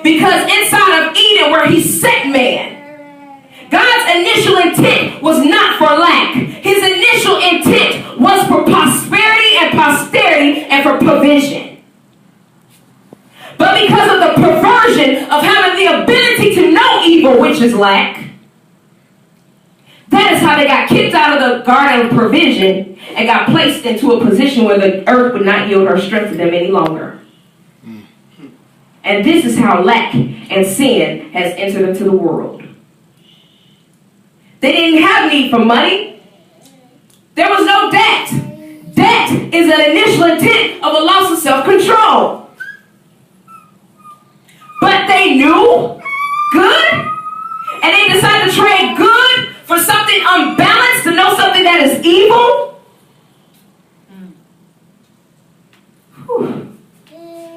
Because inside of Eden, where he set man, God's initial intent was not for lack. His initial intent was for prosperity and posterity and for provision. But because of the perversion of having the ability to know evil, which is lack, that is how they got kicked out of the garden of provision and got placed into a position where the earth would not yield her strength to them any longer. And this is how lack and sin has entered into the world. They didn't have need for money. There was no debt. Debt is an initial intent of a loss of self-control. But they knew good, and they decided to trade good for something unbalanced, to know something that is evil.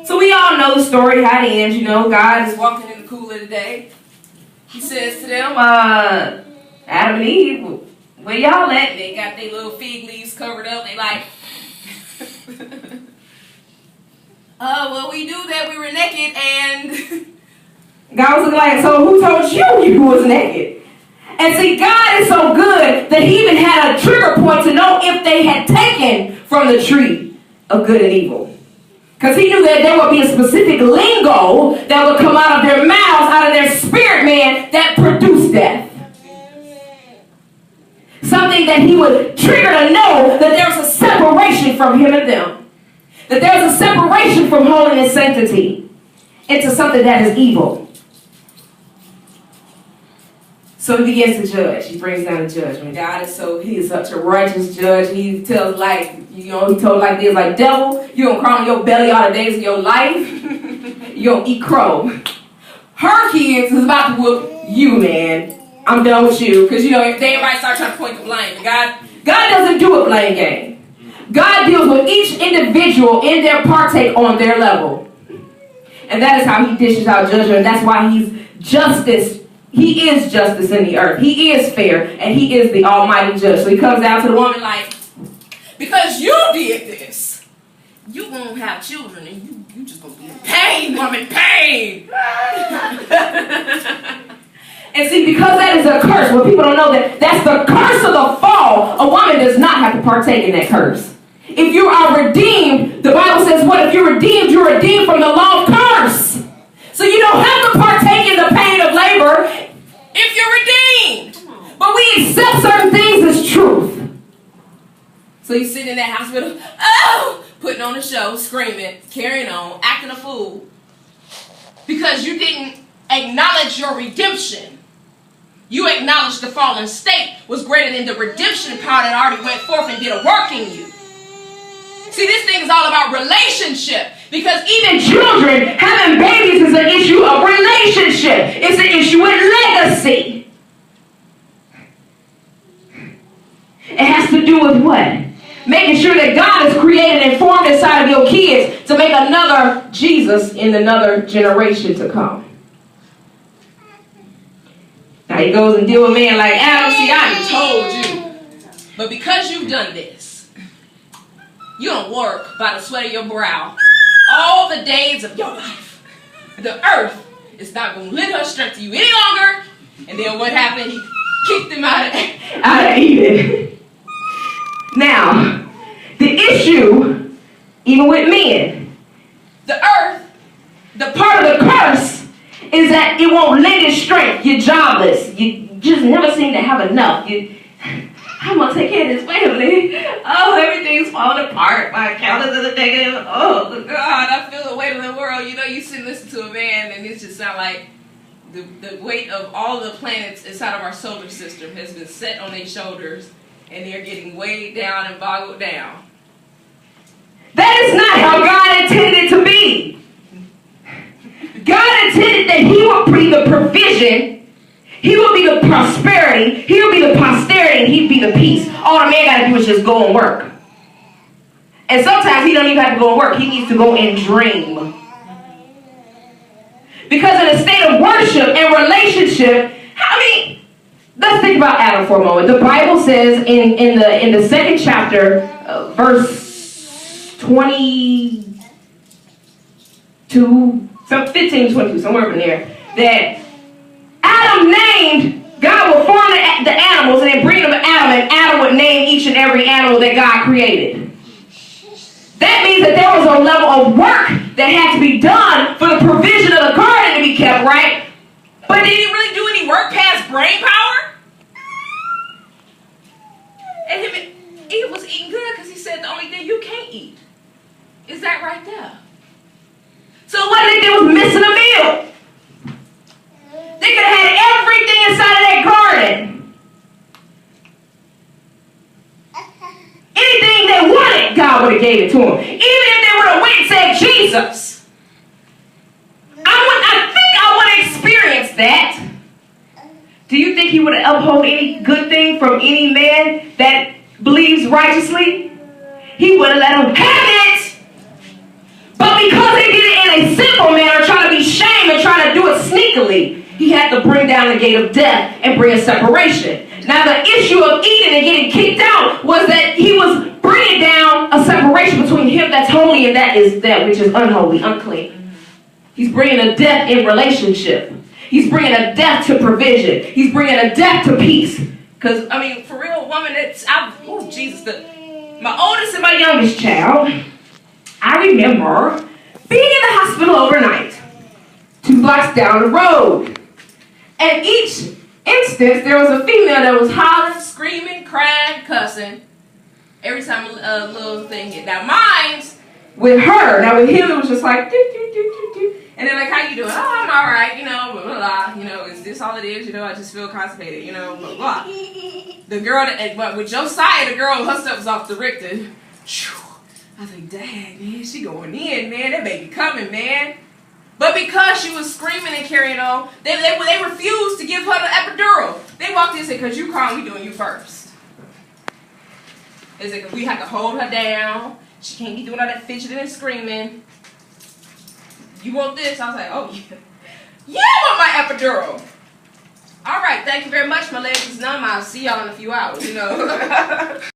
So we all know the story, how it ends. You know, God is walking in the cool of the day. He says to them, Adam and Eve, where y'all at? They got their little fig leaves covered up. They like, well, we knew that we were naked, and God was looking like, so who told you was naked? And see, God is so good that he even had a trigger point to know if they had taken from the tree of good and evil. Because he knew that there would be a specific lingo that would come out of their mouths, out of their spirit man, that produced death. Something that he would trigger to know that there's a separation from him and them. That there's a separation from holiness, sanctity, into something that is evil. So he begins to judge. He brings down the judgment. God is he is such a righteous judge. He tells he told like this, like, devil, you gonna crawl on your belly all the days of your life. You gonna eat crow. Her kids is about to whoop you, man. I'm done with you. Because, if everybody start trying to point the blame, God doesn't do a blame game. God deals with each individual in their partake on their level. And that is how he dishes out judgment. That's why he's justice. He is justice in the earth. He is fair. And he is the almighty judge. So he comes down to the woman like, because you did this, you won't have children. And you just going to be in pain, woman, pain. And see, because that is a curse, what people don't know, that's the curse of the fall. A woman does not have to partake in that curse. If you are redeemed, the Bible says, what? If you're redeemed from the law of curse. So you don't have to partake in the pain of labor if you're redeemed. But we accept certain things as truth. So you sit in that hospital, putting on a show, screaming, carrying on, acting a fool. Because you didn't acknowledge your redemption. You acknowledged the fallen state was greater than the redemption power that already went forth and did a work in you. See, this thing is all about relationship. Because even children having babies is an issue of relationship. It's an issue with legacy. It has to do with what? Making sure that God has created and formed inside of your kids to make another Jesus in another generation to come. Now he goes and deal with a man like Adam. See, I told you. But because you've done this, you don't work by the sweat of your brow all the days of your life. The earth is not going to lend her strength to you any longer. And then what happened? He kicked him out of Eden. Now, the issue, even with men, the earth, the part of the curse is that it won't lend its strength. You're jobless. You just never seem to have enough. I'm going to take care of this family. Oh, everything's falling apart. My account is in the negative. Oh, God, I feel the weight of the world. You sit and listen to a man, and it just sounds like the weight of all the planets inside of our solar system has been set on their shoulders, and they're getting weighed down and boggled down. That is not how God intended it to be. God intended that he would be the provision, he would be the prosperity, he would be the posterity, and he'd be the peace. All the man got to do is just go and work. And sometimes he don't even have to go and work. He needs to go and dream. Because in a state of worship and relationship, let's think about Adam for a moment. The Bible says in the second chapter, verse 22 some 15, 22, somewhere in there, that Adam named, God would form the animals and then bring them to Adam, and Adam would name each and every animal that God created. That means that there was a level of work that had to be done for the provision of the garden to be kept, right? But did he really do any work past brain power? And Eve was eating good because he said the only thing you can't eat is that right there. So what they was missing a meal. They could have had everything inside of that garden. Anything they wanted, God would have gave it to them. Even if they would have went and said, Jesus. I think I would have experienced that. Do you think he would have upheld any good thing from any man that believes righteously? He would have let them have it. But because they did it in a sinful manner, trying to be shame and trying to do it sneakily, he had to bring down the gate of death and bring a separation. Now the issue of eating and getting kicked out was that he was bringing down a separation between him that's holy and that which is unholy, unclean. He's bringing a death in relationship. He's bringing a death to provision. He's bringing a death to peace. Because, I mean, for real, woman, Jesus, my oldest and my youngest child, I remember being in the hospital overnight, 2 blocks down the road. And each instance, there was a female that was hollering, screaming, crying, cussing every time a little thing hit. Now, mine's with her. Now, with him, it was just like, do, do, do, do, do. And they're like, how you doing? Oh, I'm all right, blah, blah, blah. Is this all it is? I just feel constipated, blah, blah. The girl, with Josiah, the girl, her stuff was off the Richter. I was like, dang, man, she going in, man. That baby coming, man. But because she was screaming and carrying on, they refused to give her the epidural. They walked in and said, because you calm, we doing you first. They said, because we have to hold her down. She can't be doing all that fidgeting and screaming. You want this? I was like, oh, yeah. Yeah, I want my epidural. All right, thank you very much. My legs is numb. I'll see y'all in a few hours,